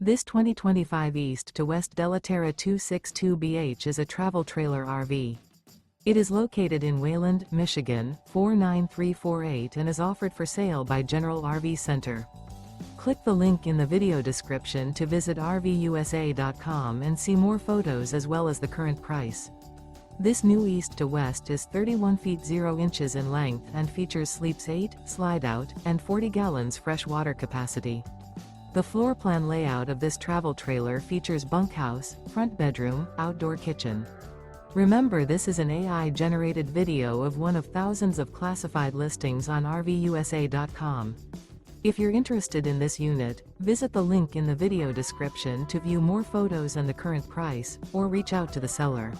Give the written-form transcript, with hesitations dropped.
This 2025 East to West Della Terra 262BH is a travel trailer RV. It is located in Wayland, Michigan, 49348 and is offered for sale by General RV Center. Click the link in the video description to visit RVUSA.com and see more photos as well as the current price. This new East to West is 31 feet 0 inches in length and features sleeps 8, slide-out, and 40 gallons fresh water capacity. The floor plan layout of this travel trailer features bunkhouse, front bedroom, outdoor kitchen. Remember, this is an AI-generated video of one of thousands of classified listings on RVUSA.com. If you're interested in this unit, visit the link in the video description to view more photos and the current price, or reach out to the seller.